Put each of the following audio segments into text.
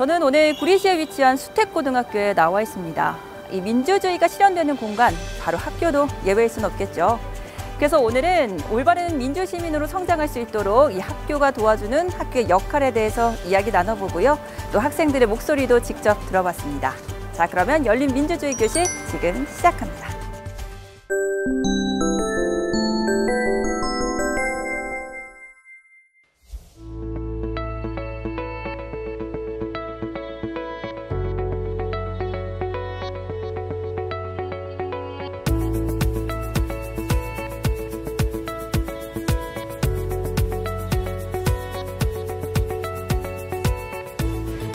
저는 오늘 구리시에 위치한 수택고등학교에 나와 있습니다. 이 민주주의가 실현되는 공간, 바로 학교도 예외일 순 없겠죠. 그래서 오늘은 올바른 민주시민으로 성장할 수 있도록 이 학교가 도와주는 학교의 역할에 대해서 이야기 나눠보고요. 또 학생들의 목소리도 직접 들어봤습니다. 자, 그러면 열린 민주주의 교실 지금 시작합니다.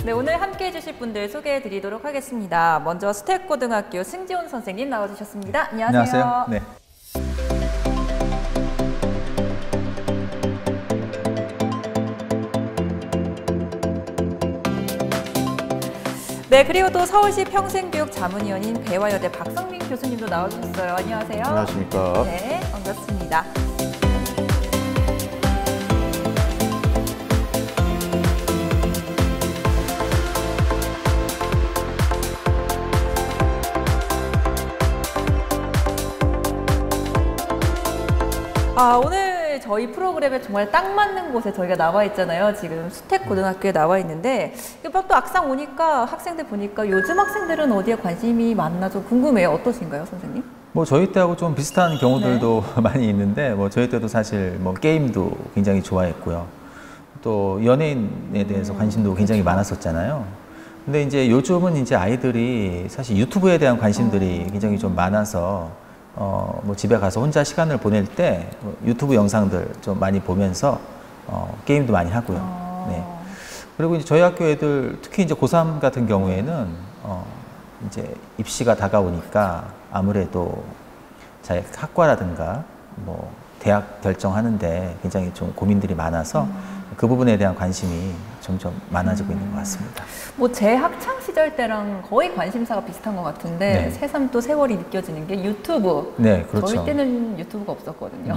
네, 오늘 함께해 주실 분들 소개해 드리도록 하겠습니다. 먼저 수택고등학교 승지훈 선생님 나와주셨습니다. 안녕하세요. 안녕하세요. 네. 네, 그리고 또 서울시 평생교육자문위원인 배화여대 박성민 교수님도 나와주셨어요. 안녕하세요. 안녕하십니까. 네, 반갑습니다. 오늘 저희 프로그램에 정말 딱 맞는 곳에 저희가 나와 있잖아요. 지금 수택고등학교에 나와 있는데 또 악상 오니까 학생들 보니까 요즘 학생들은 어디에 관심이 많나 좀 궁금해요. 어떠신가요, 선생님? 뭐 저희 때하고 좀 비슷한 경우들도 네. 많이 있는데 뭐 저희 때도 사실 뭐 게임도 굉장히 좋아했고요. 또 연예인에 대해서 관심도 굉장히 많았었잖아요. 근데 이제 요즘은 이제 아이들이 사실 유튜브에 대한 관심들이 굉장히 좀 많아서 뭐 집에 가서 혼자 시간을 보낼 때 유튜브 영상들 좀 많이 보면서 게임도 많이 하고요. 네. 그리고 이제 저희 학교 애들 특히 이제 고3 같은 경우에는 이제 입시가 다가오니까 아무래도 자기 학과라든가 뭐 대학 결정하는데 굉장히 좀 고민들이 많아서 그 부분에 대한 관심이 점점 많아지고 있는 것 같습니다. 뭐 제 학창 시절 때랑 거의 관심사가 비슷한 것 같은데 네. 새삼 또 세월이 느껴지는 게 유튜브. 네, 그렇죠. 저희 때는 유튜브가 없었거든요.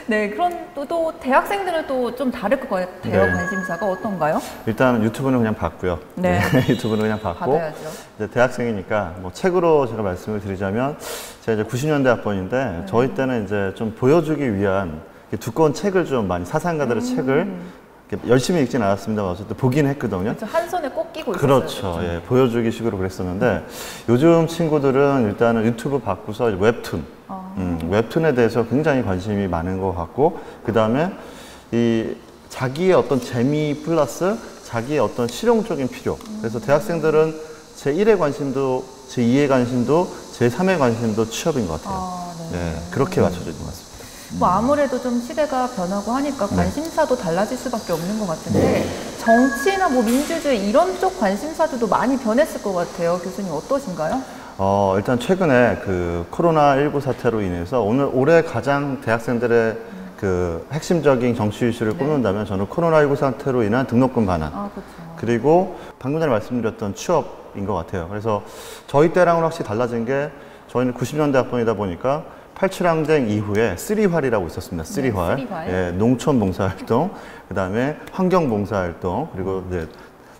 네, 그런 또 대학생들은 또 좀 다를 것 같아요. 네. 관심사가 어떤가요? 일단 유튜브는 그냥 봤고요. 네. 유튜브는 그냥 봤고. 받아야죠. 이제 대학생이니까 뭐 책으로 제가 말씀을 드리자면 제가 이제 90년대 학번인데 저희 때는 이제 좀 보여주기 위한 두꺼운 책을 좀 많이 사상가들의 책을 열심히 읽진 않았습니다. 어쨌든 보긴 했거든요. 그렇죠. 한 손에 꼭 끼고 있었어요. 그렇죠. 예, 보여주기 식으로 그랬었는데 요즘 친구들은 일단은 유튜브 바꾸서 웹툰, 웹툰에 대해서 굉장히 관심이 많은 것 같고 그 다음에 이 자기의 어떤 재미 플러스 자기의 어떤 실용적인 필요. 그래서 대학생들은 제1의 관심도 제2의 관심도 제3의 관심도 취업인 것 같아요. 네, 그렇게 맞춰져 있는 것 같습니다. 뭐 아무래도 좀 시대가 변하고 하니까 관심사도 달라질 수밖에 없는 것 같은데 정치나 뭐 민주주의 이런 쪽 관심사들도 많이 변했을 것 같아요. 교수님 어떠신가요? 일단 최근에 그 코로나19 사태로 인해서 올해 가장 대학생들의 그 핵심적인 정치 이슈를 꼽는다면 저는 코로나19 사태로 인한 등록금 반환 그렇죠. 그리고 방금 전에 말씀드렸던 취업인 것 같아요. 그래서 저희 때랑은 확실히 달라진 게 저희는 90년대 학번이다 보니까 87항쟁 이후에 3활이라고 있었습니다. 3활. 네, 3활. 예, 농촌 봉사활동, 그 다음에 환경 봉사활동, 그리고 이제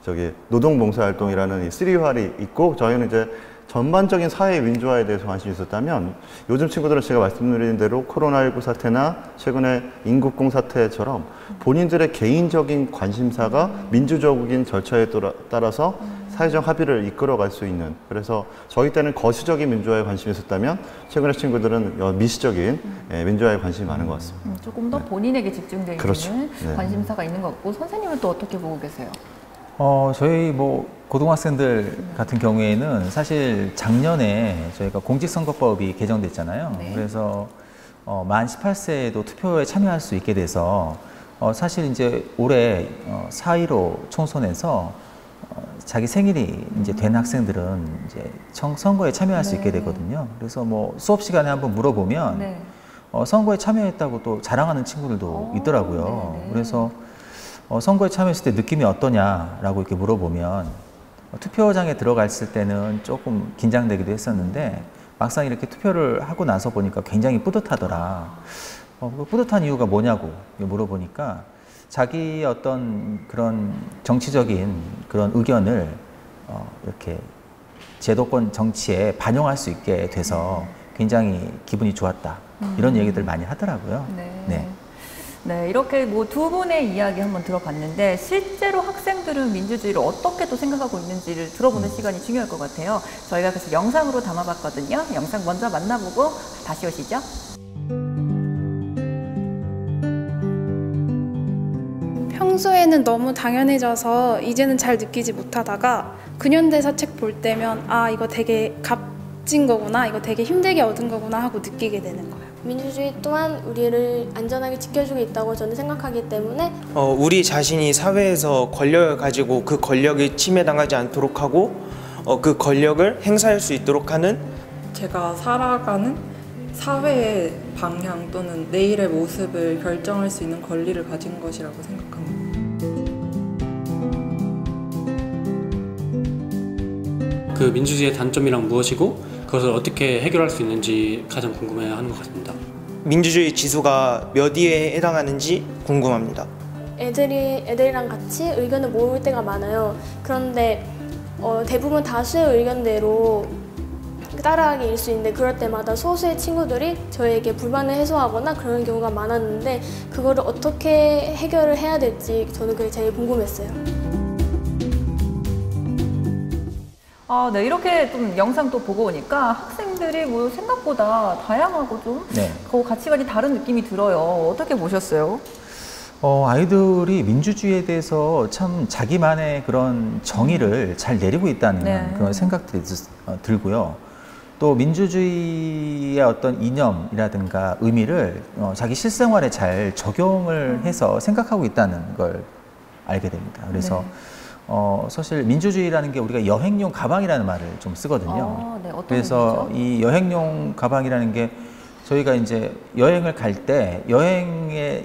저기 노동 봉사활동이라는 이 3활이 있고 저희는 이제 전반적인 사회 민주화에 대해서 관심이 있었다면 요즘 친구들은 제가 말씀드린 대로 코로나19 사태나 최근에 인국공 사태처럼 본인들의 개인적인 관심사가 민주적인 절차에 따라서 사회적 합의를 이끌어갈 수 있는 그래서 저희 때는 거시적인 민주화에 관심이 있었다면 최근의 친구들은 미시적인 민주화에 관심이 많은 것 같습니다. 조금 더 본인에게 집중되어 그렇죠. 있는 관심사가 있는 것 같고 선생님은 또 어떻게 보고 계세요? 저희 뭐 고등학생들 같은 경우에는 사실 작년에 저희가 공직선거법이 개정됐잖아요. 네. 그래서 만 18세에도 투표에 참여할 수 있게 돼서 사실 이제 올해 4.15 총선에서 자기 생일이 이제 된 학생들은 이제 선거에 참여할 수 있게 되거든요. 그래서 뭐 수업 시간에 한번 물어보면 선거에 참여했다고 또 자랑하는 친구들도 있더라고요. 그래서 선거에 참여했을 때 느낌이 어떠냐라고 이렇게 물어보면 투표장에 들어갔을 때는 조금 긴장되기도 했었는데 막상 이렇게 투표를 하고 나서 보니까 굉장히 뿌듯하더라. 뿌듯한 이유가 뭐냐고 물어보니까 자기 어떤 그런 정치적인 그런 의견을 이렇게 제도권 정치에 반영할 수 있게 돼서 굉장히 기분이 좋았다. 이런 얘기들 많이 하더라고요. 네. 네, 이렇게 뭐 두 분의 이야기 한번 들어봤는데 실제로 학생들은 민주주의를 어떻게 또 생각하고 있는지를 들어보는 시간이 중요할 것 같아요. 저희가 그래서 영상으로 담아봤거든요. 영상 먼저 만나보고 다시 오시죠. 평소에는 너무 당연해져서 이제는 잘 느끼지 못하다가 근현대사 책 볼 때면 아 이거 되게 값진 거구나, 이거 되게 힘들게 얻은 거구나 하고 느끼게 되는 거예요. 민주주의 또한 우리를 안전하게 지켜주고 있다고 저는 생각하기 때문에 우리 자신이 사회에서 권력을 가지고 그 권력이 침해당하지 않도록 하고 그 권력을 행사할 수 있도록 하는 제가 살아가는 사회의 방향 또는 내일의 모습을 결정할 수 있는 권리를 가진 것이라고 생각합니다. 그 민주주의의 단점이란 무엇이고 그것을 어떻게 해결할 수 있는지 가장 궁금해하는 것 같습니다. 민주주의 지수가 몇 위에 해당하는지 궁금합니다. 애들이랑 같이 의견을 모을 때가 많아요. 그런데 대부분 다수의 의견대로 따라하기일 수 있는데 그럴 때마다 소수의 친구들이 저에게 불만을 해소하거나 그런 경우가 많았는데 그거를 어떻게 해결을 해야 될지 저는 그게 제일 궁금했어요. 네, 이렇게 좀 영상 또 보고 오니까 학생들이 뭐 생각보다 다양하고 좀 그 가치관이 다른 느낌이 들어요. 어떻게 보셨어요? 아이들이 민주주의에 대해서 참 자기만의 그런 정의를 잘 내리고 있다는 그런 생각들이 들고요. 또 민주주의의 어떤 이념이라든가 의미를 자기 실생활에 잘 적용을 해서 생각하고 있다는 걸 알게 됩니다. 그래서 사실 민주주의라는 게 우리가 여행용 가방이라는 말을 좀 쓰거든요. 네, 어떤 그래서 의미죠? 이 여행용 가방이라는 게 저희가 이제 여행을 갈 때 여행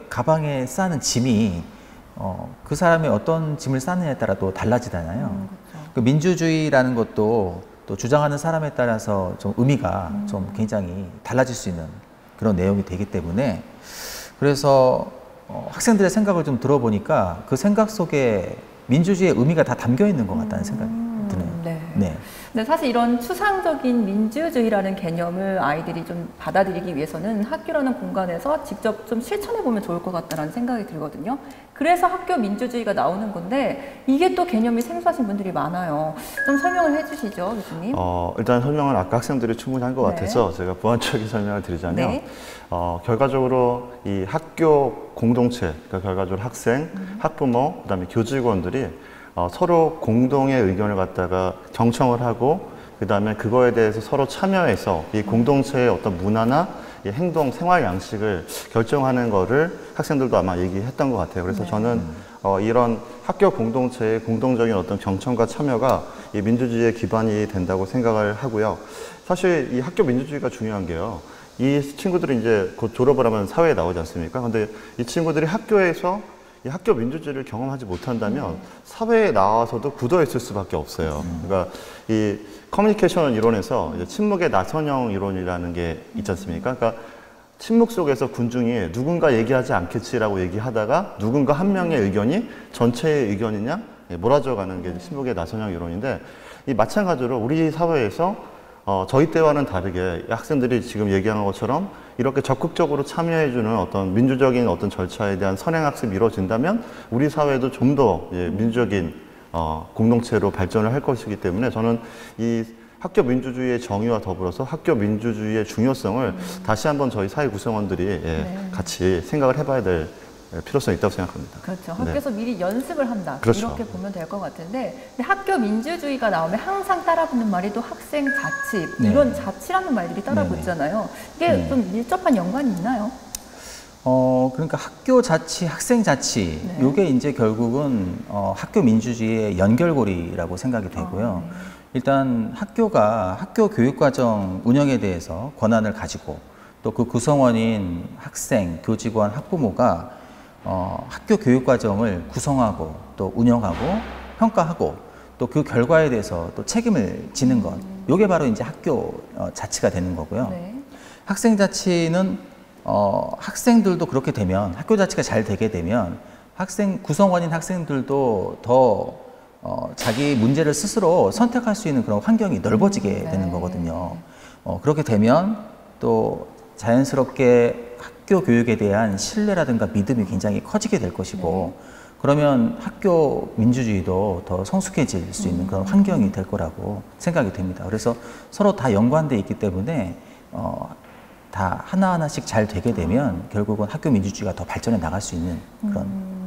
가방에 싸는 짐이 그 사람이 어떤 짐을 싸느냐에 따라 또 달라지잖아요. 그렇죠. 그 민주주의라는 것도 또 주장하는 사람에 따라서 좀 의미가 좀 굉장히 달라질 수 있는 그런 내용이 되기 때문에 그래서 학생들의 생각을 좀 들어보니까 그 생각 속에 민주주의의 의미가 다 담겨 있는 것 같다는 생각이 드네요. 네. 근데 사실 이런 추상적인 민주주의라는 개념을 아이들이 좀 받아들이기 위해서는 학교라는 공간에서 직접 좀 실천해 보면 좋을 것 같다는 생각이 들거든요. 그래서 학교 민주주의가 나오는 건데 이게 또 개념이 생소하신 분들이 많아요. 좀 설명을 해주시죠, 교수님. 일단 설명은 아까 학생들이 충분히 한 것 같아서 제가 보완적인 설명을 드리자면 결과적으로 이 학교 공동체, 그러니까 결과적으로 학생, 학부모, 그다음에 교직원들이 서로 공동의 의견을 갖다가 경청을 하고 그다음에 그거에 대해서 서로 참여해서 이 공동체의 어떤 문화나 이 행동, 생활 양식을 결정하는 거를 학생들도 아마 얘기했던 것 같아요. 그래서 저는 이런 학교 공동체의 공동적인 어떤 경청과 참여가 이 민주주의의 기반이 된다고 생각을 하고요. 사실 이 학교 민주주의가 중요한 게요. 이 친구들이 이제 곧 졸업을 하면 사회에 나오지 않습니까? 근데 이 친구들이 학교에서 이 학교 민주주의를 경험하지 못한다면 사회에 나와서도 굳어 있을 수밖에 없어요. 그러니까 이 커뮤니케이션 이론에서 이제 침묵의 나선형 이론이라는 게 있지 않습니까? 그러니까 침묵 속에서 군중이 누군가 얘기하지 않겠지라고 얘기하다가 누군가 한 명의 의견이 전체의 의견이냐 몰아져가는 게 침묵의 나선형 이론인데 이 마찬가지로 우리 사회에서 저희 때와는 다르게 학생들이 지금 얘기하는 것처럼 이렇게 적극적으로 참여해주는 어떤 민주적인 어떤 절차에 대한 선행학습이 이루어진다면 우리 사회도 좀 더 민주적인 공동체로 발전을 할 것이기 때문에 저는 이 학교 민주주의의 정의와 더불어서 학교 민주주의의 중요성을 다시 한번 저희 사회 구성원들이 같이 생각을 해봐야 될 필요성이 있다고 생각합니다. 그렇죠. 학교에서 미리 연습을 한다. 그렇죠. 이렇게 보면 될 것 같은데 근데 학교 민주주의가 나오면 항상 따라붙는 말이 또 학생 자치, 이런 자치라는 말들이 따라붙잖아요. 이게 좀 밀접한 연관이 있나요? 그러니까 학교 자치, 학생 자치, 이게 이제 결국은 학교 민주주의의 연결고리라고 생각이 되고요. 일단 학교가 학교 교육과정 운영에 대해서 권한을 가지고 또 그 구성원인 학생, 교직원, 학부모가 학교 교육과정을 구성하고 또 운영하고 평가하고 또 그 결과에 대해서 또 책임을 지는 것, 이게 바로 이제 학교 자치가 되는 거고요. 학생 자치는 학생들도 그렇게 되면 학교 자체가 잘 되게 되면 구성원인 학생들도 더 자기 문제를 스스로 선택할 수 있는 그런 환경이 넓어지게 되는 거거든요. 그렇게 되면 또 자연스럽게 학교 교육에 대한 신뢰라든가 믿음이 굉장히 커지게 될 것이고 그러면 학교 민주주의도 더 성숙해질 수 있는 그런 환경이 될 거라고 생각이 됩니다. 그래서 서로 다 연관되어 있기 때문에 다 하나하나씩 잘 되게 되면 결국은 학교 민주주의가 더 발전해 나갈 수 있는 그런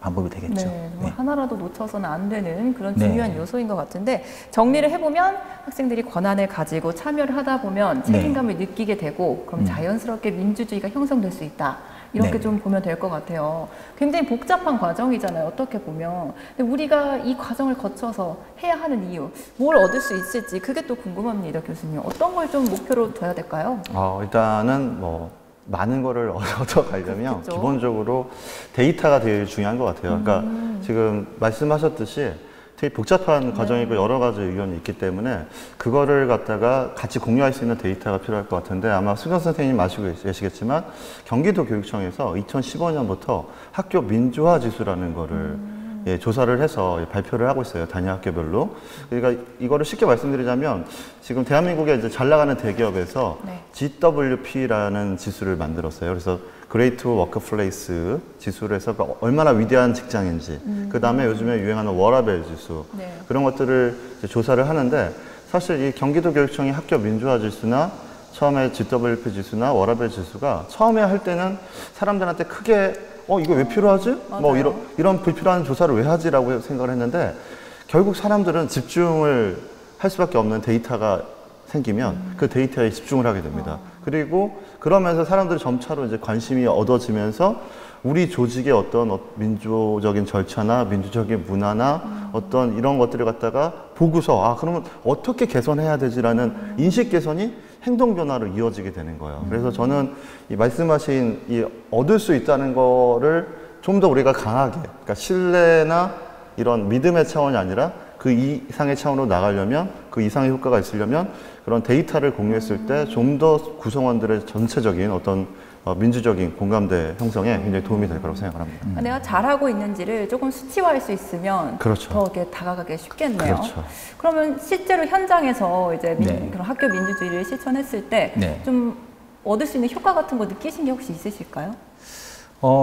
방법이 되겠죠. 네, 네. 하나라도 놓쳐서는 안 되는 그런 네. 중요한 요소인 것 같은데 정리를 해보면 학생들이 권한을 가지고 참여를 하다 보면 책임감을 느끼게 되고 그럼 자연스럽게 민주주의가 형성될 수 있다. 이렇게 네. 좀 보면 될 것 같아요. 굉장히 복잡한 과정이잖아요. 어떻게 보면. 근데 우리가 이 과정을 거쳐서 해야 하는 이유, 뭘 얻을 수 있을지 그게 또 궁금합니다, 교수님. 어떤 걸 좀 목표로 둬야 될까요? 일단은 뭐 많은 거를 얻어가려면 그렇겠죠. 기본적으로 데이터가 되게 중요한 것 같아요. 그러니까 지금 말씀하셨듯이 되게 복잡한 과정이고 여러 가지 의견이 있기 때문에 그거를 갖다가 같이 공유할 수 있는 데이터가 필요할 것 같은데 아마 수경 선생님 아시고 계시겠지만 경기도 교육청에서 2015년부터 학교 민주화 지수라는 거를 조사를 해서 발표를 하고 있어요. 단위 학교별로. 그러니까 이거를 쉽게 말씀드리자면 지금 대한민국에 이제 잘 나가는 대기업에서 GWP라는 지수를 만들었어요. 그래서 그레이트 워크플레이스 지수를 해서 얼마나 위대한 직장인지, 그 다음에 요즘에 유행하는 워라밸 지수, 그런 것들을 이제 조사를 하는데 사실 이 경기도 교육청이 학교 민주화 지수나 처음에 GWP 지수나 워라밸 지수가 처음에 할 때는 사람들한테 크게 이거 왜 필요하지? 맞아요. 뭐 이런 불필요한 조사를 왜 하지라고 생각을 했는데 결국 사람들은 집중을 할 수밖에 없는 데이터가 생기면 그 데이터에 집중을 하게 됩니다. 그리고 그러면서 사람들이 점차로 이제 관심이 얻어지면서 우리 조직의 어떤 민주적인 절차나 민주적인 문화나 어떤 이런 것들을 갖다가 보고서 그러면 어떻게 개선해야 되지라는 인식 개선이 행동 변화로 이어지게 되는 거예요. 그래서 저는 이 말씀하신 이 얻을 수 있다는 거를 좀 더 우리가 강하게, 그러니까 신뢰나 이런 믿음의 차원이 아니라 그 이상의 차원으로 나가려면, 그 이상의 효과가 있으려면 그런 데이터를 공유했을 때 좀 더 구성원들의 전체적인 어떤 민주적인 공감대 형성에 굉장히 도움이 될 거라고 생각을 합니다. 내가 잘하고 있는지를 조금 수치화할 수 있으면 그렇죠. 더 이렇게 다가가기 쉽겠네요. 그렇죠. 그러면 실제로 현장에서 이제 네. 그런 학교 민주주의를 실천했을 때 좀 얻을 수 있는 효과 같은 거 느끼신 게 혹시 있으실까요?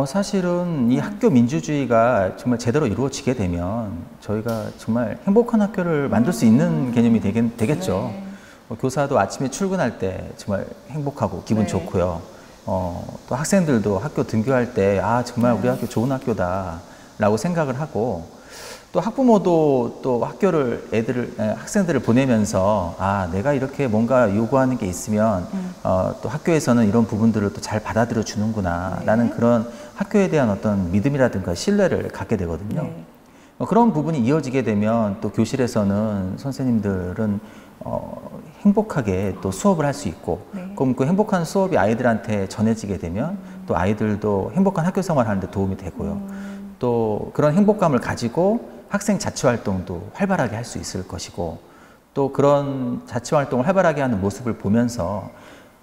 사실은 이 학교 민주주의가 정말 제대로 이루어지게 되면 저희가 정말 행복한 학교를 만들 수 있는 개념이 되겠죠. 교사도 아침에 출근할 때 정말 행복하고 기분 좋고요. 또 학생들도 학교 등교할 때 정말 우리 학교 좋은 학교다 라고 생각을 하고 또 학부모도 또 학생들을 보내면서 내가 이렇게 뭔가 요구하는 게 있으면 또 학교에서는 이런 부분들을 또 잘 받아들여 주는구나 라는 그런 학교에 대한 어떤 믿음이라든가 신뢰를 갖게 되거든요. 그런 부분이 이어지게 되면 또 교실에서는 선생님들은 행복하게 또 수업을 할 수 있고 그럼 그 행복한 수업이 아이들한테 전해지게 되면 또 아이들도 행복한 학교 생활을 하는 데 도움이 되고요. 또 그런 행복감을 가지고 학생 자치활동도 활발하게 할 수 있을 것이고 또 그런 자치활동을 활발하게 하는 모습을 보면서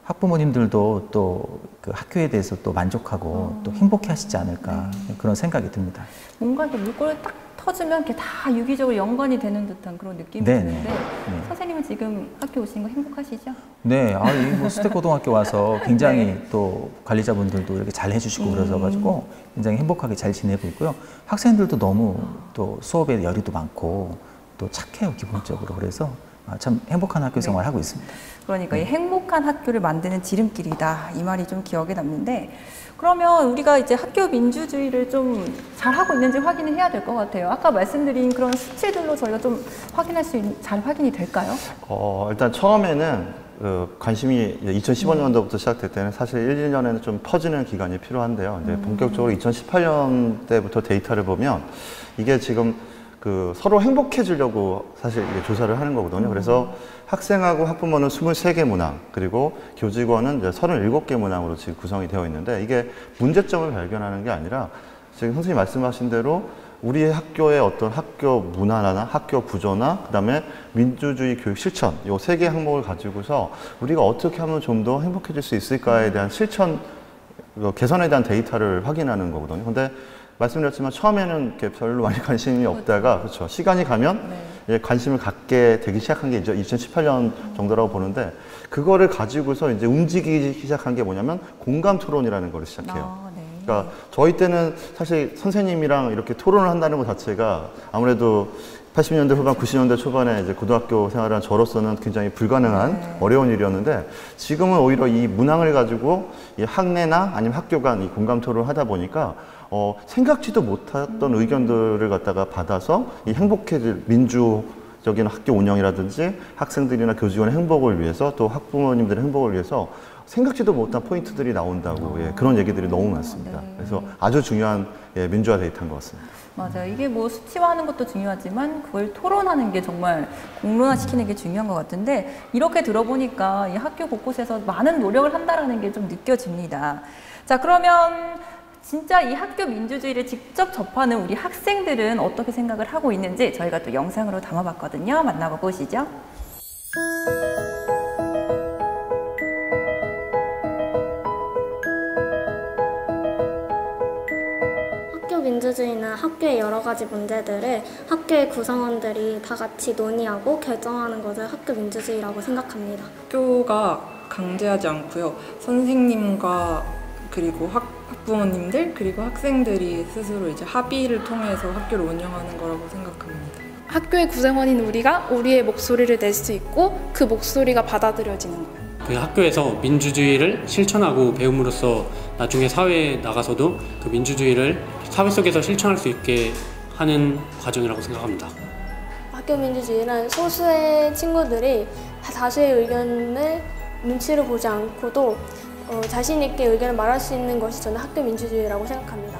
학부모님들도 또 그 학교에 대해서 또 만족하고 또 행복해 하시지 않을까 그런 생각이 듭니다. 뭔가 이렇게 물꼬를 딱 터주면 이렇게 다 유기적으로 연관이 되는 듯한 그런 느낌이 드는데 선생님은 지금 학교 오신 거 행복하시죠? 네, 이 수택고등학교 와서 굉장히 또 관리자분들도 이렇게 잘 해주시고 그러셔가지고 굉장히 행복하게 잘 지내고 있고요. 학생들도 너무 또 수업에 열의도 많고 또 착해요, 기본적으로. 그래서 참 행복한 학교 생활을 하고 있습니다. 그러니까 이 행복한 학교를 만드는 지름길이다. 이 말이 좀 기억에 남는데 그러면 우리가 이제 학교 민주주의를 좀 잘하고 있는지 확인을 해야 될 것 같아요. 아까 말씀드린 그런 수치들로 저희가 좀 잘 확인이 될까요? 일단 처음에는 관심이 2015년도부터 시작될 때는 사실 1, 2년에는 좀 퍼지는 기간이 필요한데요. 이제 본격적으로 2018년 때부터 데이터를 보면 이게 지금 서로 행복해지려고 사실 이게 조사를 하는 거거든요. 그래서 학생하고 학부모는 23개 문항, 그리고 교직원은 이제 37개 문항으로 지금 구성이 되어 있는데 이게 문제점을 발견하는 게 아니라 지금 선생님이 말씀하신 대로 우리 학교의 어떤 학교 문화나 학교 구조나 그다음에 민주주의 교육 실천 이 3개 항목을 가지고서 우리가 어떻게 하면 좀 더 행복해질 수 있을까에 대한 실천 개선에 대한 데이터를 확인하는 거거든요. 근데 말씀드렸지만 처음에는 이렇게 별로 많이 관심이 없다가 그렇죠. 시간이 가면 네. 관심을 갖게 되기 시작한 게 이제 2018년 정도라고 보는데 그거를 가지고서 이제 움직이기 시작한 게 뭐냐면 공감 토론이라는 걸 시작해요. 네. 그러니까 저희 때는 사실 선생님이랑 이렇게 토론을 한다는 것 자체가 아무래도 80년대 후반, 90년대 초반에 이제 고등학교 생활한 저로서는 굉장히 불가능한 어려운 일이었는데 지금은 오히려 이 문항을 가지고 이 학내나 아니면 학교 간 이 공감 토론을 하다 보니까 생각지도 못했던 의견들을 갖다가 받아서 이 행복해질 민주적인 학교 운영이라든지 학생들이나 교직원의 행복을 위해서 또 학부모님들의 행복을 위해서 생각지도 못한 포인트들이 나온다고 그런 얘기들이 너무 많습니다. 네. 그래서 아주 중요한 민주화 데이터인 것 같습니다. 맞아요. 이게 뭐 수치화하는 것도 중요하지만 그걸 토론하는 게 정말 공론화시키는 게 중요한 것 같은데 이렇게 들어보니까 이 학교 곳곳에서 많은 노력을 한다는 게 좀 느껴집니다. 자, 그러면 진짜 이 학교 민주주의를 직접 접하는 우리 학생들은 어떻게 생각을 하고 있는지 저희가 또 영상으로 담아봤거든요. 만나보고 오시죠. 민주주의는 학교의 여러 가지 문제들을 학교의 구성원들이 다 같이 논의하고 결정하는 것을 학교 민주주의라고 생각합니다. 학교가 강제하지 않고요. 선생님과 그리고 학부모님들 그리고 학생들이 스스로 이제 합의를 통해서 학교를 운영하는 거라고 생각합니다. 학교의 구성원인 우리가 우리의 목소리를 낼 수 있고 그 목소리가 받아들여지는 거예요. 그 학교에서 민주주의를 실천하고 배움으로써 나중에 사회에 나가서도 그 민주주의를 사회 속에서 실천할 수 있게 하는 과정이라고 생각합니다. 학교 민주주의는 소수의 친구들이 다수의 의견을 눈치를 보지 않고도 자신 있게 의견을 말할 수 있는 것이 저는 학교 민주주의라고 생각합니다.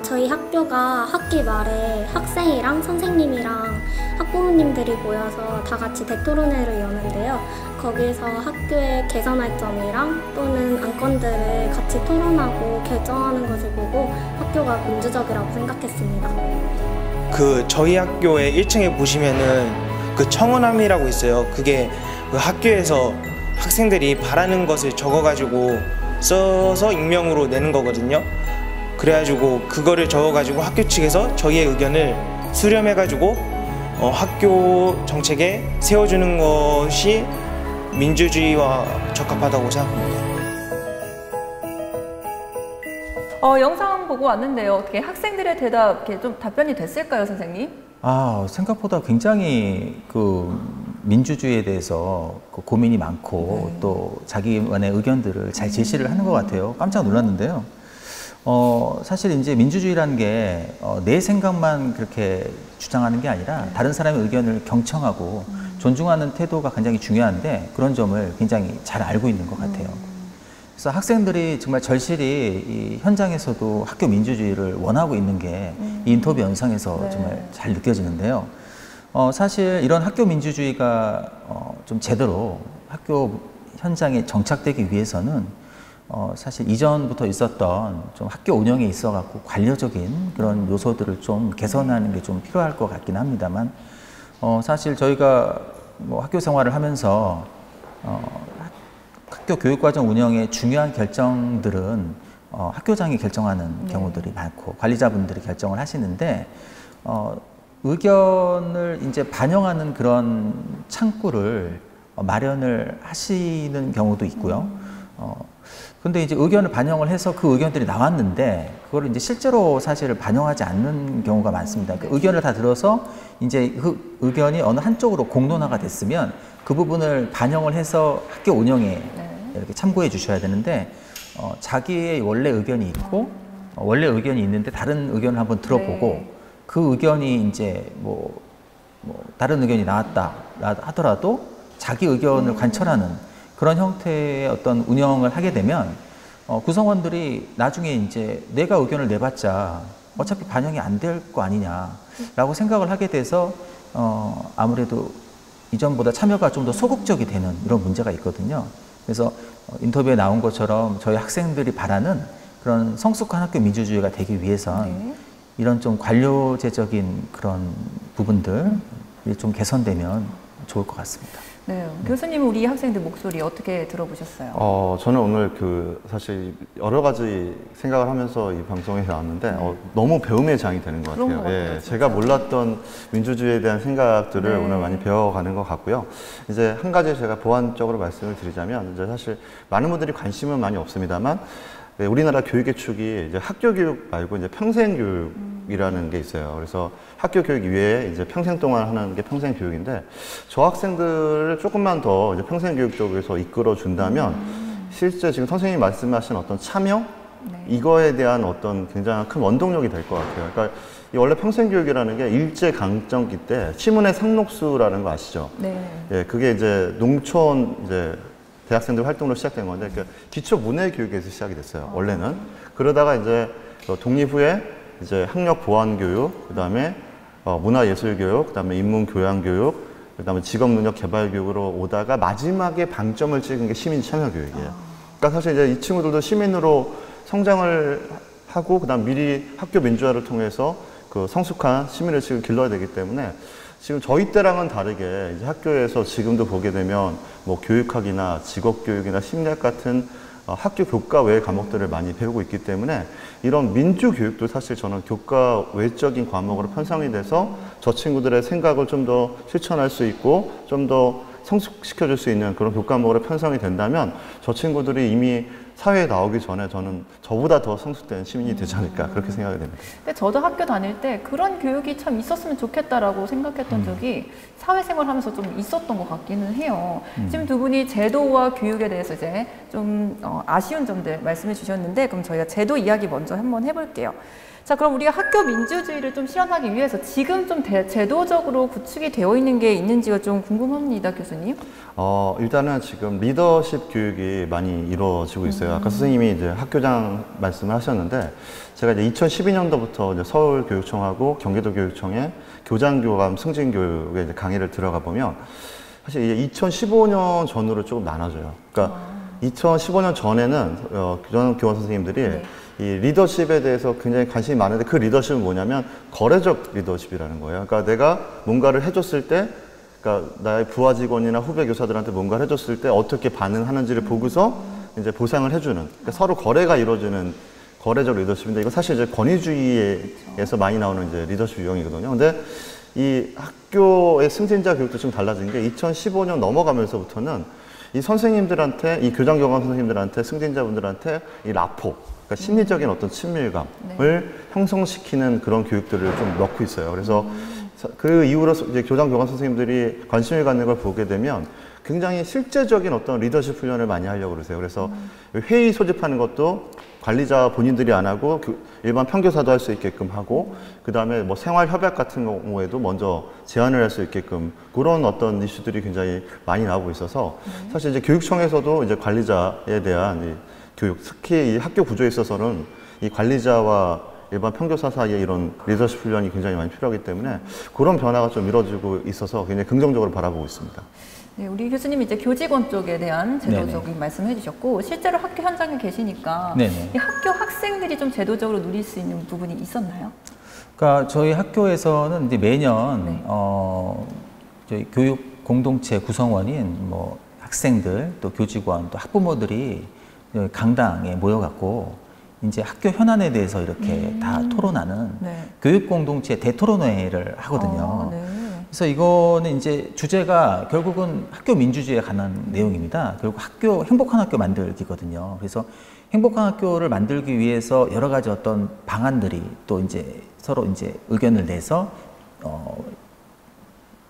저희 학교가 학기 말에 학생이랑 선생님이랑 학부모님들이 모여서 다 같이 대토론회를 여는데요. 거기서 학교에 개선할 점이랑 또는 안건들을 같이 토론하고 결정하는 것을 보고 학교가 민주적이라고 생각했습니다. 저희 학교의 1층에 보시면은 그 청원함이라고 있어요. 그게 그 학교에서 학생들이 바라는 것을 적어가지고 써서 익명으로 내는 거거든요. 그래가지고 그거를 적어가지고 학교 측에서 저희의 의견을 수렴해가지고 학교 정책에 세워주는 것이 민주주의와 적합하다고 생각합니다. 영상 보고 왔는데요. 어떻게 학생들의 대답 이렇게 좀 답변이 됐을까요, 선생님? 생각보다 굉장히 그 민주주의에 대해서 그 고민이 많고 또 자기만의 의견들을 잘 제시를 하는 것 같아요. 깜짝 놀랐는데요. 사실 이제 민주주의라는 게 내 생각만 그렇게 주장하는 게 아니라 다른 사람의 의견을 경청하고 존중하는 태도가 굉장히 중요한데 그런 점을 굉장히 잘 알고 있는 것 같아요. 그래서 학생들이 정말 절실히 이 현장에서도 학교 민주주의를 원하고 있는 게 이 인터뷰 영상에서 정말 잘 느껴지는데요. 사실 이런 학교 민주주의가 좀 제대로 학교 현장에 정착되기 위해서는 사실 이전부터 있었던 좀 학교 운영에 있어 갖고 관료적인 그런 요소들을 좀 개선하는 게 좀 필요할 것 같긴 합니다만 사실 저희가 뭐 학교 생활을 하면서 학교 교육과정 운영의 중요한 결정들은 학교장이 결정하는 경우들이 많고 관리자분들이 결정을 하시는데 의견을 이제 반영하는 그런 창구를 마련을 하시는 경우도 있고요. 근데 이제 의견을 반영을 해서 그 의견들이 나왔는데 그걸 이제 실제로 사실 반영하지 않는 경우가 많습니다. 그 의견을 다 들어서 이제 그 의견이 어느 한쪽으로 공론화가 됐으면 그 부분을 반영을 해서 학교 운영에 이렇게 참고해 주셔야 되는데 자기의 원래 의견이 있고 원래 의견이 있는데 다른 의견을 한번 들어보고 그 의견이 이제 뭐 다른 의견이 나왔다 하더라도 자기 의견을 관철하는 그런 형태의 어떤 운영을 하게 되면 구성원들이 나중에 이제 내가 의견을 내봤자 어차피 반영이 안 될 거 아니냐라고 생각을 하게 돼서 아무래도 이전보다 참여가 좀 더 소극적이 되는 이런 문제가 있거든요. 그래서 인터뷰에 나온 것처럼 저희 학생들이 바라는 그런 성숙한 학교 민주주의가 되기 위해선 이런 좀 관료제적인 그런 부분들이 좀 개선되면 좋을 것 같습니다. 네, 교수님은 우리 학생들 목소리 어떻게 들어보셨어요? 저는 오늘 사실 여러 가지 생각을 하면서 이 방송에 나왔는데 너무 배움의 장이 되는 것 같아요. 같아요, 제가 몰랐던 민주주의에 대한 생각들을 오늘 많이 배워가는 것 같고요. 이제 한 가지 제가 보완적으로 말씀을 드리자면, 이제 사실 많은 분들이 관심은 많이 없습니다만, 우리나라 교육의 축이 이제 학교 교육 말고 이제 평생 교육이라는 게 있어요. 그래서 학교 교육 이외에 이제 평생 동안 하는 게 평생 교육인데, 저 학생들을 조금만 더 이제 평생 교육 쪽에서 이끌어 준다면 실제 지금 선생님이 말씀하신 어떤 참여, 이거에 대한 어떤 굉장히 큰 원동력이 될 것 같아요. 그러니까 이 원래 평생 교육이라는 게 일제 강점기 때 시문의 상록수라는 거 아시죠? 네. 예, 그게 이제 농촌 이제 대학생들 활동으로 시작된 건데, 그 기초 문해 교육에서 시작이 됐어요. 원래는. 그러다가 이제 독립 후에 이제 학력 보완 교육, 그다음에 문화 예술 교육, 그다음에 인문 교양 교육, 그다음에 직업 능력 개발 교육으로 오다가 마지막에 방점을 찍은 게 시민 참여 교육이에요. 그러니까 사실 이제 이 친구들도 시민으로 성장을 하고, 그다음 미리 학교 민주화를 통해서 그 성숙한 시민을 지금 길러야 되기 때문에, 지금 저희 때랑은 다르게 이제 학교에서 지금도 보게 되면 뭐 교육학이나 직업교육이나 심리학 같은 학교 교과 외의 과목들을 많이 배우고 있기 때문에, 이런 민주교육도 사실 저는 교과 외적인 과목으로 편성이 돼서 저 친구들의 생각을 좀 더 실천할 수 있고 좀 더 성숙시켜줄 수 있는 그런 교과목으로 편성이 된다면, 저 친구들이 이미 사회에 나오기 전에 저는 저보다 더 성숙된 시민이 되지 않을까, 그렇게 생각이 됩니다. 근데 저도 학교 다닐 때 그런 교육이 참 있었으면 좋겠다라고 생각했던 적이 사회생활 하면서 좀 있었던 것 같기는 해요. 지금 두 분이 제도와 교육에 대해서 이제 좀 아쉬운 점들 말씀해 주셨는데, 그럼 저희가 제도 이야기 먼저 한번 해볼게요. 자, 그럼 우리가 학교 민주주의를 좀 실현하기 위해서 지금 좀 제도적으로 구축이 되어 있는 게 있는지가 좀 궁금합니다, 교수님. 일단은 지금 리더십 교육이 많이 이루어지고 있어요. 아까 선생님이 이제 학교장 말씀을 하셨는데, 제가 이제 2012년도부터 이제 서울교육청하고 경기도교육청의 교장교감 승진교육에 이제 강의를 들어가 보면, 사실 이제 2015년 전으로 조금 나눠져요. 그러니까 2015년 전에는 교장 선생님들이 이 리더십에 대해서 굉장히 관심이 많은데, 그 리더십은 뭐냐면 거래적 리더십이라는 거예요. 그러니까 내가 뭔가를 해줬을 때, 그러니까 나의 부하 직원이나 후배 교사들한테 뭔가를 해줬을 때 어떻게 반응하는지를 보고서 이제 보상을 해주는, 그러니까 서로 거래가 이루어지는 거래적 리더십인데, 이거 사실 이제 권위주의에서 많이 나오는 이제 리더십 유형이거든요. 근데 이 학교의 승진자 교육도 좀 달라진 게 2015년 넘어가면서부터는 이 선생님들한테, 이 교장교감 선생님들한테, 승진자분들한테 이 라포, 그러니까 심리적인 어떤 친밀감을 형성시키는 그런 교육들을 좀 넣고 있어요. 그래서 그 이후로 이제 교장교감 선생님들이 관심을 갖는 걸 보게 되면 굉장히 실제적인 어떤 리더십 훈련을 많이 하려고 그러세요. 그래서 회의 소집하는 것도 관리자 본인들이 안 하고 일반 평교사도 할 수 있게끔 하고, 그 다음에 뭐 생활 협약 같은 경우에도 먼저 제안을 할 수 있게끔, 그런 어떤 이슈들이 굉장히 많이 나오고 있어서, 사실 이제 교육청에서도 이제 관리자에 대한 이 교육, 특히 이 학교 구조에 있어서는 이 관리자와 일반 평교사 사이에 이런 리더십 훈련이 굉장히 많이 필요하기 때문에 그런 변화가 좀 이루어지고 있어서 굉장히 긍정적으로 바라보고 있습니다. 네, 우리 교수님이 이제 교직원 쪽에 대한 제도적인 말씀을 해주셨고, 실제로 학교 현장에 계시니까 이 학교 학생들이 좀 제도적으로 누릴 수 있는 부분이 있었나요? 그러니까 저희 학교에서는 이제 매년 저희 교육 공동체 구성원인 뭐 학생들, 또 교직원, 또 학부모들이 강당에 모여갖고 이제 학교 현안에 대해서 이렇게 다 토론하는 교육 공동체 대토론회를 하거든요. 그래서 이거는 이제 주제가 결국은 학교 민주주의에 관한 내용입니다. 결국 행복한 학교 만들기거든요. 그래서 행복한 학교를 만들기 위해서 여러 가지 어떤 방안들이 또 이제 서로 이제 의견을 내서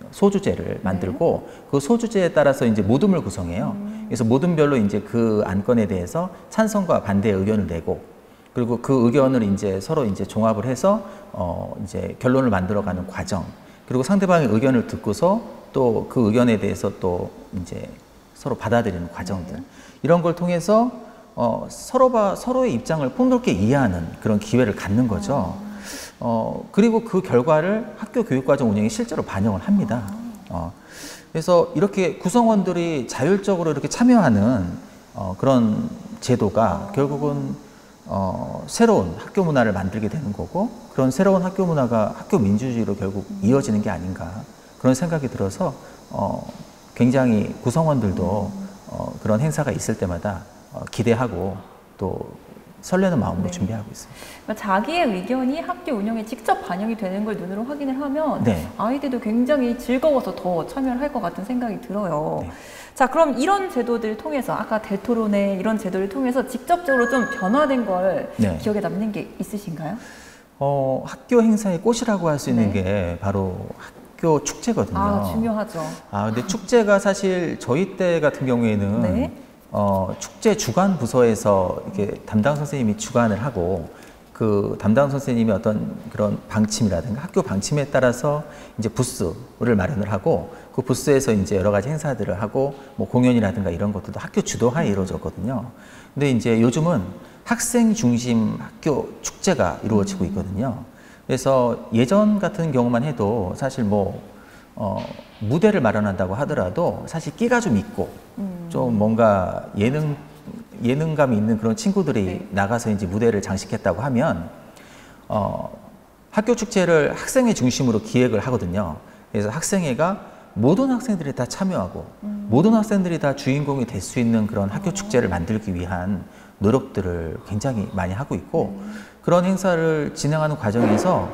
소주제를 만들고, 그 소주제에 따라서 이제 모둠을 구성해요. 그래서 모둠별로 이제 그 안건에 대해서 찬성과 반대의 의견을 내고, 그리고 그 의견을 이제 서로 이제 종합을 해서 이제 결론을 만들어가는 과정, 그리고 상대방의 의견을 듣고서 또 그 의견에 대해서 또 이제 서로 받아들이는 과정들, 이런 걸 통해서 서로의 입장을 폭넓게 이해하는 그런 기회를 갖는 거죠. 그리고 그 결과를 학교 교육과정 운영에 실제로 반영을 합니다. 그래서 이렇게 구성원들이 자율적으로 이렇게 참여하는 그런 제도가 결국은 새로운 학교 문화를 만들게 되는 거고, 그런 새로운 학교 문화가 학교 민주주의로 결국 이어지는 게 아닌가, 그런 생각이 들어서 굉장히 구성원들도 그런 행사가 있을 때마다 기대하고 또 설레는 마음으로 네. 준비하고 있습니다. 그러니까 자기의 의견이 학교 운영에 직접 반영이 되는 걸 눈으로 확인을 하면 네. 아이들도 굉장히 즐거워서 더 참여를 할 것 같은 생각이 들어요. 네. 자, 그럼 이런 제도들을 통해서 아까 대토론회 이런 제도를 통해서 직접적으로 좀 변화된 걸 네. 기억에 남는 게 있으신가요? 학교 행사의 꽃이라고 할 수 있는 네. 게 바로 학교 축제거든요. 아, 중요하죠. 근데 축제가 사실 저희 때 같은 경우에는 네. 축제 주관 부서에서 이렇게 담당 선생님이 주관을 하고 그 담당 선생님의 어떤 그런 방침이라든가 학교 방침에 따라서 이제 부스를 마련을 하고 그 부스에서 이제 여러 가지 행사들을 하고 뭐 공연이라든가 이런 것들도 학교 주도하에 이루어졌거든요. 근데 이제 요즘은 학생 중심 학교 축제가 이루어지고 있거든요. 그래서 예전 같은 경우만 해도 사실 뭐 무대를 마련한다고 하더라도 사실 끼가 좀 있고 좀 뭔가 예능감이 있는 그런 친구들이 네. 나가서 이제 무대를 장식했다고 하면 학교 축제를 학생회 중심으로 기획을 하거든요. 그래서 학생회가 모든 학생들이 다 참여하고 모든 학생들이 다 주인공이 될 수 있는 그런 학교 축제를 만들기 위한 노력들을 굉장히 많이 하고 있고 그런 행사를 진행하는 과정에서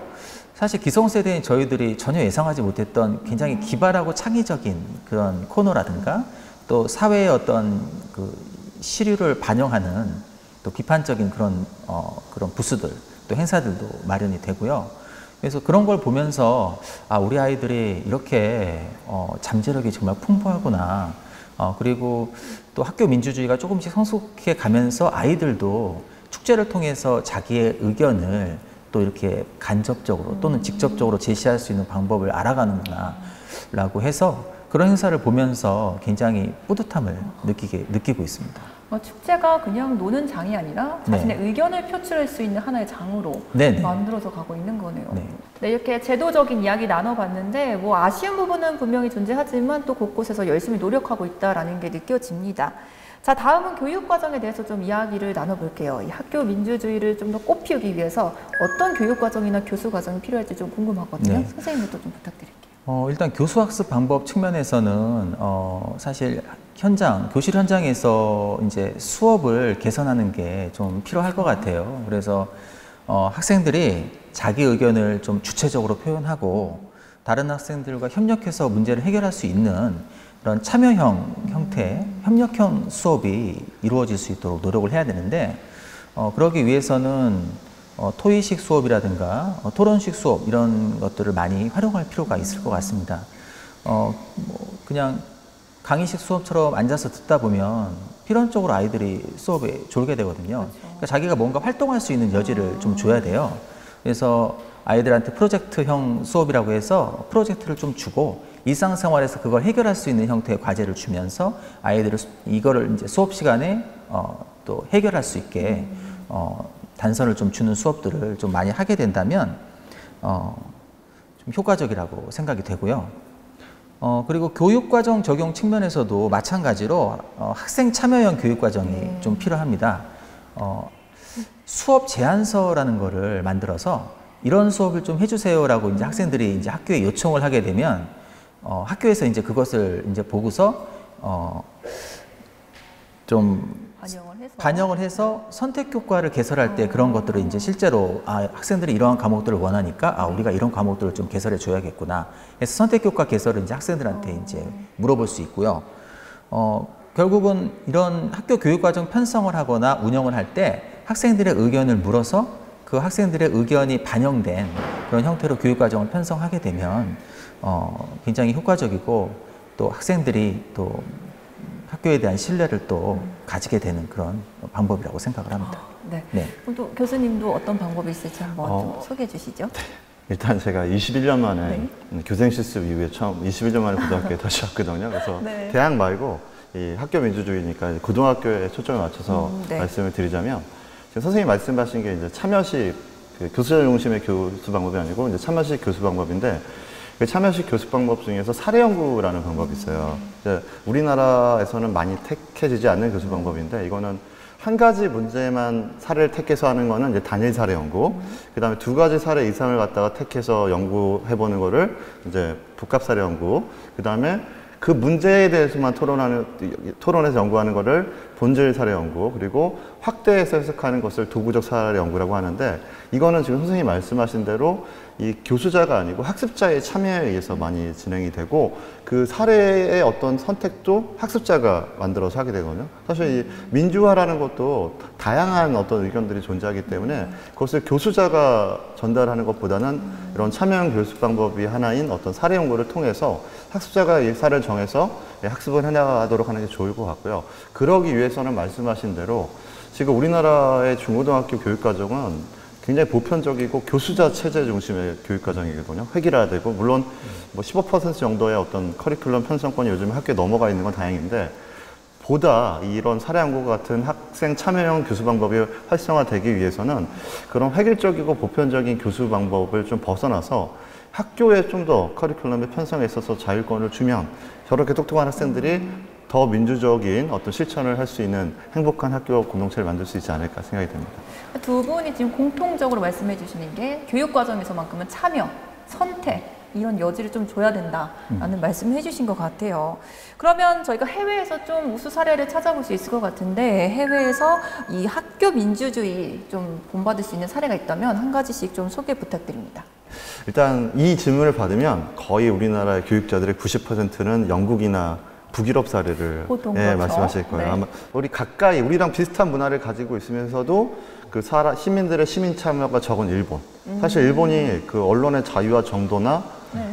사실 기성세대인 저희들이 전혀 예상하지 못했던 굉장히 기발하고 창의적인 그런 코너라든가 또 사회의 어떤 그 시류를 반영하는 또 비판적인 그런 부스들 또 행사들도 마련이 되고요. 그래서 그런 걸 보면서 우리 아이들이 이렇게 잠재력이 정말 풍부하구나. 그리고 또 학교 민주주의가 조금씩 성숙해 가면서 아이들도 축제를 통해서 자기의 의견을 또 이렇게 간접적으로 또는 직접적으로 제시할 수 있는 방법을 알아가는구나 라고 해서 그런 행사를 보면서 굉장히 뿌듯함을 느끼고 있습니다. 축제가 그냥 노는 장이 아니라 자신의 네. 의견을 표출할 수 있는 하나의 장으로 네네. 만들어져 가고 있는 거네요. 네. 네, 이렇게 제도적인 이야기 나눠봤는데 뭐 아쉬운 부분은 분명히 존재하지만 또 곳곳에서 열심히 노력하고 있다라는 게 느껴집니다. 자, 다음은 교육 과정에 대해서 좀 이야기를 나눠볼게요. 이 학교 민주주의를 좀 더 꽃피우기 위해서 어떤 교육 과정이나 교수 과정이 필요할지 좀 궁금하거든요. 네. 선생님부터 좀 부탁드릴게요. 일단 교수학습 방법 측면에서는 사실 교실 현장에서 이제 수업을 개선하는 게 좀 필요할 것 같아요. 그래서 학생들이 자기 의견을 좀 주체적으로 표현하고 다른 학생들과 협력해서 문제를 해결할 수 있는 그런 참여형 형태, 협력형 수업이 이루어질 수 있도록 노력을 해야 되는데 그러기 위해서는 토의식 수업이라든가 토론식 수업 이런 것들을 많이 활용할 필요가 있을 것 같습니다. 그냥 강의식 수업처럼 앉아서 듣다 보면 필연적으로 아이들이 수업에 졸게 되거든요. 그렇죠. 그러니까 자기가 뭔가 활동할 수 있는 여지를 좀 줘야 돼요. 그래서 아이들한테 프로젝트형 수업이라고 해서 프로젝트를 좀 주고 일상생활에서 그걸 해결할 수 있는 형태의 과제를 주면서 아이들을 이거를 이제 수업 시간에 또 해결할 수 있게 단서를 좀 주는 수업들을 좀 많이 하게 된다면 좀 효과적이라고 생각이 되고요. 그리고 교육과정 적용 측면에서도 마찬가지로 학생 참여형 교육과정이 좀 필요합니다. 수업 제안서라는 거를 만들어서 이런 수업을 좀 해주세요라고 이제 학생들이 이제 학교에 요청을 하게 되면 학교에서 이제 그것을 이제 보고서 좀 반영을 해서 선택 효과를 개설할 때 그런 것들을 이제 실제로 학생들이 이러한 과목들을 원하니까 우리가 이런 과목들을 좀 개설해 줘야겠구나 해서 선택 효과 개설을 이제 학생들한테 이제 물어볼 수 있고요. 결국은 이런 학교 교육과정 편성을 하거나 운영을 할 때 학생들의 의견을 물어서 그 학생들의 의견이 반영된 그런 형태로 교육과정을 편성하게 되면 굉장히 효과적이고 또 학생들이 또 학교에 대한 신뢰를 또 가지게 되는 그런 방법이라고 생각을 합니다. 네. 네. 그럼 또 교수님도 어떤 방법이 있을지 한번 좀 소개해 주시죠. 일단 제가 21년 만에 네. 교생 실습 이후에 처음 21년 만에 고등학교에 다시 왔거든요. 그래서 네. 대학 말고 이 학교 민주주의니까 고등학교에 초점을 맞춰서 네. 말씀을 드리자면 지금 선생님 말씀하신 게 이제 참여식 교수 중심의 교수 방법이 아니고 이제 참여식 교수 방법인데 그 참여식 교수 방법 중에서 사례 연구라는 방법이 있어요. 이제 우리나라에서는 많이 택해지지 않는 교수 방법인데 이거는 한 가지 문제만 사례를 택해서 하는 거는 이제 단일 사례 연구. 그다음에 두 가지 사례 이상을 갖다가 택해서 연구해 보는 거를 이제 복합 사례 연구. 그다음에 그 문제에 대해서만 토론해서 연구하는 것을 본질 사례 연구, 그리고 확대해서 해석하는 것을 도구적 사례 연구라고 하는데, 이거는 지금 선생님이 말씀하신 대로 이 교수자가 아니고 학습자의 참여에 의해서 많이 진행이 되고, 그 사례의 어떤 선택도 학습자가 만들어서 하게 되거든요. 사실 이 민주화라는 것도 다양한 어떤 의견들이 존재하기 때문에 그것을 교수자가 전달하는 것보다는 이런 참여형 교습 방법이 하나인 어떤 사례 연구를 통해서 학습자가 이 사례를 정해서 학습을 해나가도록 하는 게 좋을 것 같고요. 그러기 위해서는 말씀하신 대로 지금 우리나라의 중고등학교 교육과정은 굉장히 보편적이고 교수자 체제 중심의 교육과정이거든요. 획일화되고, 물론 뭐 15% 정도의 어떤 커리큘럼 편성권이 요즘 학교에 넘어가 있는 건 다행인데, 보다 이런 사례 연구 같은 학생 참여형 교수 방법이 활성화되기 위해서는 그런 획일적이고 보편적인 교수 방법을 좀 벗어나서 학교에 좀 더 커리큘럼의 편성에 있어서 자율권을 주면 저렇게 똑똑한 학생들이 더 민주적인 어떤 실천을 할 수 있는 행복한 학교 공동체를 만들 수 있지 않을까 생각이 됩니다. 두 분이 지금 공통적으로 말씀해 주시는 게 교육과정에서만큼은 참여, 선택, 이런 여지를 좀 줘야 된다라는 말씀을 해주신 것 같아요. 그러면 저희가 해외에서 좀 우수 사례를 찾아볼 수 있을 것 같은데, 해외에서 이 학교 민주주의 좀 본받을 수 있는 사례가 있다면 한 가지씩 좀 소개 부탁드립니다. 일단 이 질문을 받으면 거의 우리나라의 교육자들의 90%는 영국이나 북유럽 사례를 그렇죠. 말씀하실 거예요. 네. 아마 우리 가까이 우리랑 비슷한 문화를 가지고 있으면서도 그 시민들의 시민 참여가 적은 일본. 사실 일본이 그 언론의 자유화 정도나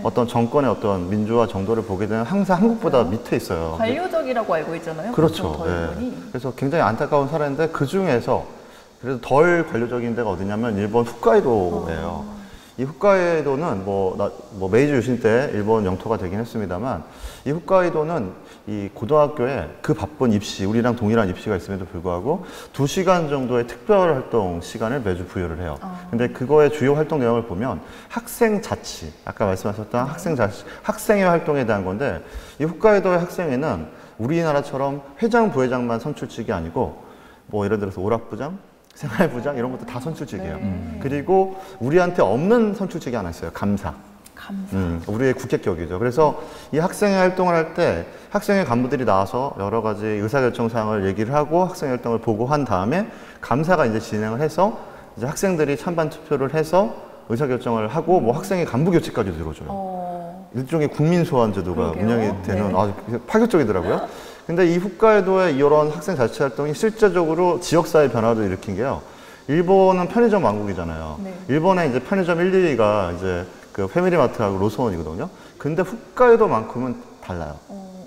어떤 정권의 어떤 민주화 정도를 보게 되면 항상 한국보다 밑에 있어요. 관료적이라고 알고 있잖아요. 그렇죠. 네. 그래서 굉장히 안타까운 사례인데, 그 중에서 그래도 덜 관료적인 데가 어디냐면 일본 홋카이도예요. 이 홋카이도는 뭐 메이지 유신 때 일본 영토가 되긴 했습니다만, 이 홋카이도는 이 고등학교에 그 바쁜 입시, 우리랑 동일한 입시가 있음에도 불구하고 2시간 정도의 특별 활동 시간을 매주 부여를 해요. 근데 그거의 주요 활동 내용을 보면 학생 자치, 아까 말씀하셨던 학생 자치, 학생회 활동에 대한 건데, 이 홋카이도의 학생회는 우리나라처럼 회장, 부회장만 선출직이 아니고, 뭐 예를 들어서 오락부장, 생활부장 이런 것도 다 선출직이에요. 그리고 우리한테 없는 선출직이 하나 있어요. 감사. 우리의 국회격이죠. 그래서 이 학생회 활동을 할 때 학생회 간부들이 나와서 여러 가지 의사결정 사항을 얘기를 하고 학생회 활동을 보고한 다음에 감사가 이제 진행을 해서 이제 학생들이 찬반 투표를 해서 의사결정을 하고, 뭐 학생회 간부 교체까지 들어줘요. 일종의 국민 소환 제도가 운영이 되는, 아주 파격적이더라고요. 근데 이 홋카이도의 이런 학생 자치 활동이 실제적으로 지역사회 변화를 일으킨 게요. 일본은 편의점 왕국이잖아요. 일본의 이제 편의점 1, 2위가 이제 그 패밀리마트하고 로스원이거든요. 근데 홋카이도만큼은 달라요.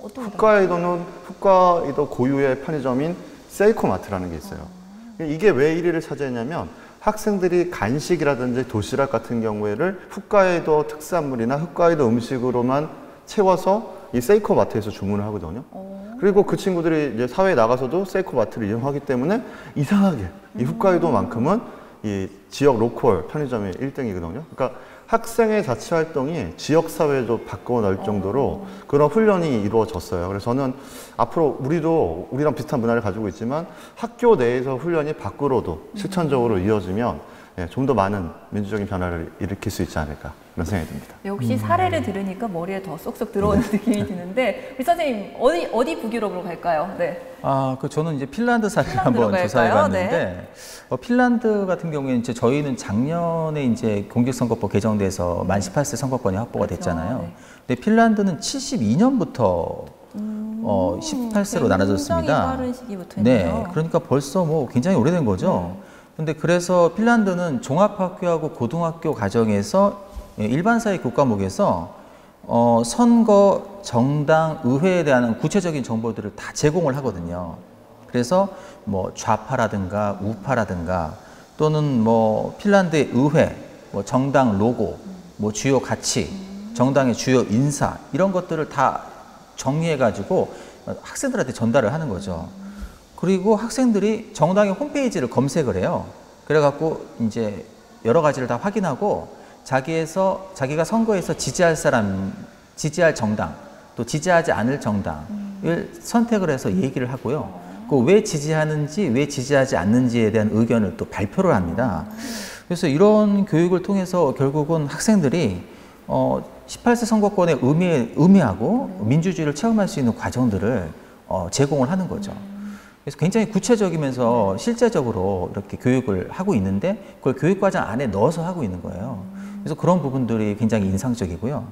홋카이도는 홋카이도 고유의 편의점인 세이코마트라는 게 있어요. 이게 왜 1위를 차지했냐면, 학생들이 간식이라든지 도시락 같은 경우에를 홋카이도 특산물이나 홋카이도 음식으로만 채워서 이 세이코마트에서 주문을 하거든요. 그리고 그 친구들이 이제 사회에 나가서도 세이코마트를 이용하기 때문에 이상하게 이 홋카이도만큼은 이 지역 로컬 편의점이 1등이거든요. 그러니까 학생의 자치 활동이 지역사회도 바꿔 넣을 정도로 그런 훈련이 이루어졌어요. 그래서 저는 앞으로 우리도 우리랑 비슷한 문화를 가지고 있지만 학교 내에서 훈련이 밖으로도 실천적으로 이어지면 좀 더 많은 민주적인 변화를 일으킬 수 있지 않을까, 그런 생각이 듭니다. 역시 사례를 들으니까 머리에 더 쏙쏙 들어오는 느낌이 드는데, 우리 선생님 어디 북유럽으로 갈까요? 네. 저는 이제 핀란드 사례를 한번 조사해봤는데, 핀란드 같은 경우에는 이제 저희는 작년에 이제 공직선거법 개정돼서 만 18세 선거권이 확보가 됐잖아요. 근데 핀란드는 72년부터 18세로 나눠졌습니다. 굉장히 빠른 시기부터였네요. 그러니까 벌써 뭐 굉장히 오래된 거죠. 근데 그래서 핀란드는 종합학교하고 고등학교 과정에서 일반사회 교과목에서 선거, 정당, 의회에 대한 구체적인 정보들을 다 제공을 하거든요. 그래서 뭐 좌파라든가 우파라든가, 또는 뭐 핀란드의 의회, 뭐 정당 로고, 뭐 주요 가치, 정당의 주요 인사, 이런 것들을 다 정리해가지고 학생들한테 전달을 하는 거죠. 그리고 학생들이 정당의 홈페이지를 검색을 해요. 그래갖고 이제 여러 가지를 다 확인하고 자기가 선거에서 지지할 사람, 지지할 정당, 또 지지하지 않을 정당을 선택을 해서 얘기를 하고요. 그 왜 지지하는지, 왜 지지하지 않는지에 대한 의견을 또 발표를 합니다. 그래서 이런 교육을 통해서 결국은 학생들이 18세 선거권의 의미하고 민주주의를 체험할 수 있는 과정들을 제공을 하는 거죠. 그래서 굉장히 구체적이면서 실제적으로 이렇게 교육을 하고 있는데 그걸 교육과정 안에 넣어서 하고 있는 거예요. 그래서 그런 부분들이 굉장히 인상적이고요.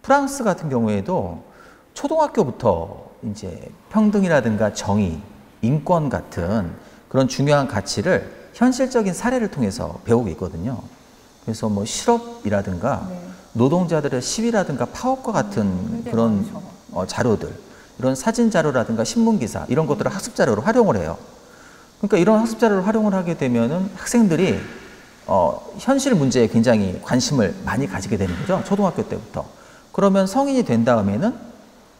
프랑스 같은 경우에도 초등학교부터 이제 평등이라든가 정의, 인권 같은 그런 중요한 가치를 현실적인 사례를 통해서 배우고 있거든요. 그래서 뭐 실업이라든가 노동자들의 시위라든가 파업과 같은 그런 자료들, 이런 사진 자료라든가 신문 기사 이런 것들을 학습 자료로 활용을 해요. 그러니까 이런 학습 자료를 활용을 하게 되면은 학생들이 현실 문제에 굉장히 관심을 많이 가지게 되는 거죠. 초등학교 때부터. 그러면 성인이 된 다음에는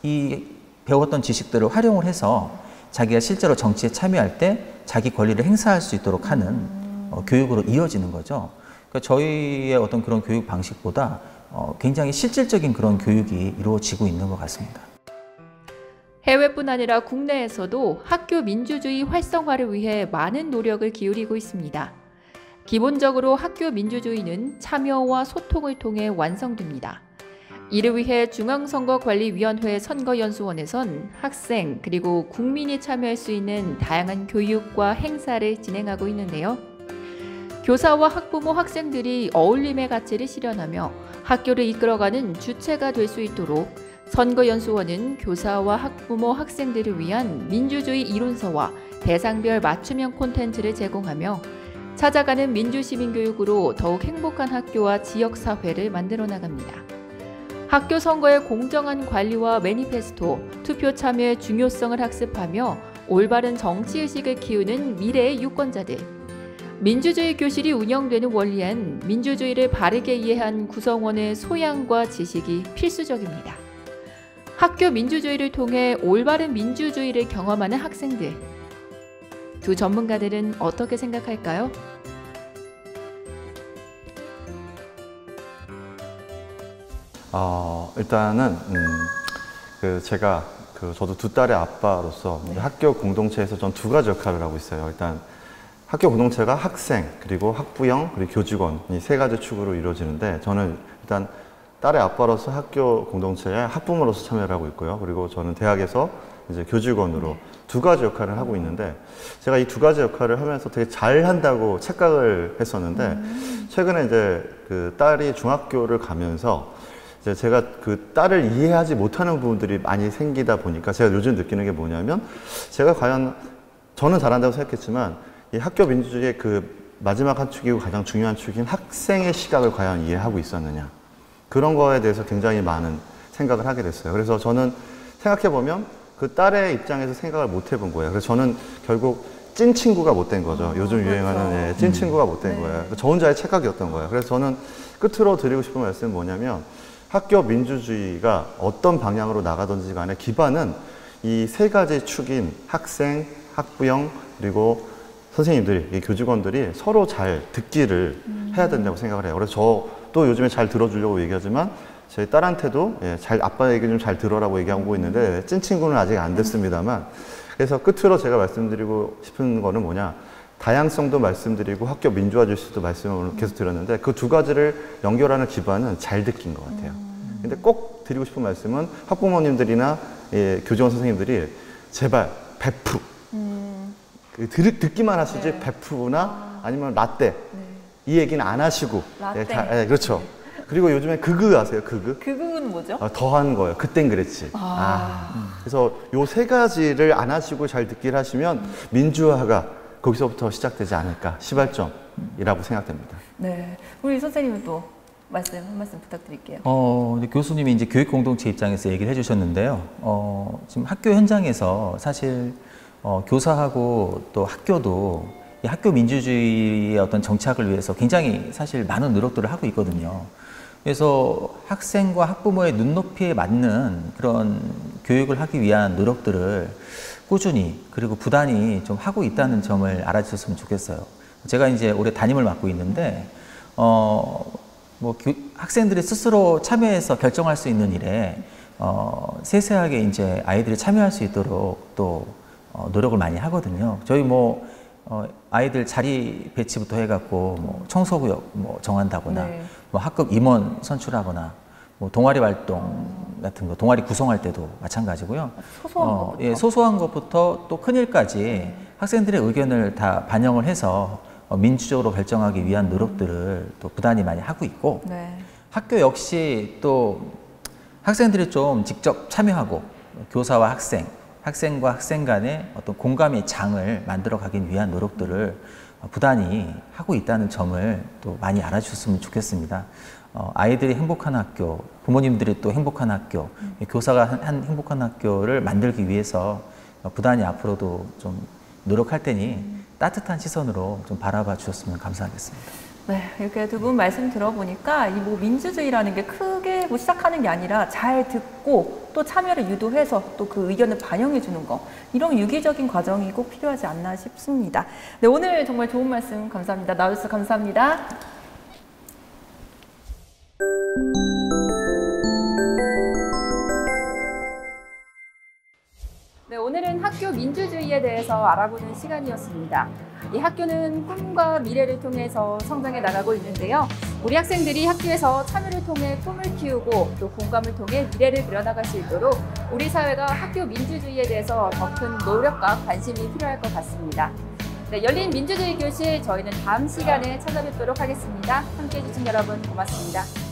이 배웠던 지식들을 활용을 해서 자기가 실제로 정치에 참여할 때 자기 권리를 행사할 수 있도록 하는 교육으로 이어지는 거죠. 그러니까 저희의 어떤 그런 교육 방식보다 굉장히 실질적인 그런 교육이 이루어지고 있는 것 같습니다. 해외뿐 아니라 국내에서도 학교 민주주의 활성화를 위해 많은 노력을 기울이고 있습니다. 기본적으로 학교 민주주의는 참여와 소통을 통해 완성됩니다. 이를 위해 중앙선거관리위원회 선거연수원에선 학생 그리고 국민이 참여할 수 있는 다양한 교육과 행사를 진행하고 있는데요. 교사와 학부모, 학생들이 어울림의 가치를 실현하며 학교를 이끌어가는 주체가 될 수 있도록 선거연수원은 교사와 학부모, 학생들을 위한 민주주의 이론서와 대상별 맞춤형 콘텐츠를 제공하며 찾아가는 민주시민교육으로 더욱 행복한 학교와 지역사회를 만들어 나갑니다. 학교 선거의 공정한 관리와 매니페스토, 투표 참여의 중요성을 학습하며 올바른 정치의식을 키우는 미래의 유권자들. 민주주의 교실이 운영되는 원리엔 민주주의를 바르게 이해한 구성원의 소양과 지식이 필수적입니다. 학교 민주주의를 통해 올바른 민주주의를 경험하는 학생들. 두 전문가들은 어떻게 생각할까요? 일단은 제가 저도 두 딸의 아빠로서 학교 공동체에서 전 두 가지 역할을 하고 있어요. 일단 학교 공동체가 학생, 그리고 학부형, 그리고 교직원 이 세 가지 축으로 이루어지는데 저는 일단 딸의 아빠로서 학교 공동체에 학부모로서 참여를 하고 있고요. 그리고 저는 대학에서 이제 교직원으로 두 가지 역할을 하고 있는데 제가 이 두 가지 역할을 하면서 되게 잘한다고 착각을 했었는데 최근에 이제 그 딸이 중학교를 가면서 이제 제가 그 딸을 이해하지 못하는 부분들이 많이 생기다 보니까 제가 요즘 느끼는 게 뭐냐면 제가 과연 저는 잘한다고 생각했지만 이 학교 민주주의의 그 마지막 한 축이고 가장 중요한 축인 학생의 시각을 과연 이해하고 있었느냐 그런 거에 대해서 굉장히 많은 생각을 하게 됐어요. 그래서 저는 생각해보면 그 딸의 입장에서 생각을 못 해본 거예요. 그래서 저는 결국 찐 친구가 못 된 거죠. 요즘 유행하는 찐 친구가 못 된 거예요. 저 혼자의 착각이었던 거예요. 그래서 저는 끝으로 드리고 싶은 말씀은 뭐냐면 학교 민주주의가 어떤 방향으로 나가든지 간에 기반은 이 세 가지 축인 학생, 학부형, 그리고 선생님들이, 이 교직원들이 서로 잘 듣기를 해야 된다고 생각을 해요. 그래서 저도 요즘에 잘 들어주려고 얘기하지만 저희 딸한테도 아빠 얘기 좀 잘 들어라고 얘기하고 있는데 찐 친구는 아직 안 됐습니다만 그래서 끝으로 제가 말씀드리고 싶은 거는 뭐냐 다양성도 말씀드리고 학교 민주화 질서도 말씀을 계속 드렸는데 그 두 가지를 연결하는 기반은 잘 듣기인 것 같아요. 근데 꼭 드리고 싶은 말씀은 학부모님들이나 교직원 선생님들이 제발 베프 듣기만 하시지 베프나 아니면 라떼 이 얘기는 안 하시고 그렇죠. 그리고 요즘에 그그 아세요? 그그? 그그는 뭐죠? 더한 거예요. 그땐 그랬지. 그래서 요 세 가지를 안 하시고 잘 듣기를 하시면 민주화가 거기서부터 시작되지 않을까 시발점이라고 생각됩니다. 네, 우리 선생님은 또 한 말씀 부탁드릴게요. 교수님이 이제 교육 공동체 입장에서 얘기를 해주셨는데요. 지금 학교 현장에서 사실 교사하고 또 학교도 이 학교 민주주의의 어떤 정착을 위해서 굉장히 사실 많은 노력들을 하고 있거든요. 그래서 학생과 학부모의 눈높이에 맞는 그런 교육을 하기 위한 노력들을 꾸준히 그리고 부단히 좀 하고 있다는 점을 알아주셨으면 좋겠어요. 제가 이제 올해 담임을 맡고 있는데 학생들이 스스로 참여해서 결정할 수 있는 일에 세세하게 이제 아이들이 참여할 수 있도록 또 노력을 많이 하거든요. 저희 아이들 자리 배치부터 해갖고 청소구역 정한다거나 학급 임원 선출하거나 뭐 동아리 활동 같은 거, 동아리 구성할 때도 마찬가지고요. 소소한 것부터. 예, 소소한 것부터 또 큰 일까지 학생들의 의견을 다 반영을 해서 민주적으로 결정하기 위한 노력들을 또 부단히 많이 하고 있고, 네. 학교 역시 또 학생들이 좀 직접 참여하고 교사와 학생, 학생과 학생 간의 어떤 공감의 장을 만들어 가기 위한 노력들을 부단히 하고 있다는 점을 또 많이 알아주셨으면 좋겠습니다. 아이들이 행복한 학교, 부모님들이 또 행복한 학교, 교사가 한 행복한 학교를 만들기 위해서 부단히 앞으로도 좀 노력할 테니 따뜻한 시선으로 좀 바라봐 주셨으면 감사하겠습니다. 네, 이렇게 두 분 말씀 들어보니까 이 뭐 민주주의라는 게 크게 뭐 시작하는 게 아니라 잘 듣고 또 참여를 유도해서 또 그 의견을 반영해 주는 거, 이런 유기적인 과정이 꼭 필요하지 않나 싶습니다. 네, 오늘 정말 좋은 말씀 감사합니다. 나와주셔서 감사합니다. 네, 오늘은 학교 민주주의에 대해서 알아보는 시간이었습니다. 이 학교는 꿈과 미래를 통해서 성장해 나가고 있는데요. 우리 학생들이 학교에서 참여를 통해 꿈을 키우고 또 공감을 통해 미래를 그려나갈 수 있도록 우리 사회가 학교 민주주의에 대해서 더 큰 노력과 관심이 필요할 것 같습니다. 네, 열린 민주주의 교실, 저희는 다음 시간에 찾아뵙도록 하겠습니다. 함께해 주신 여러분 고맙습니다.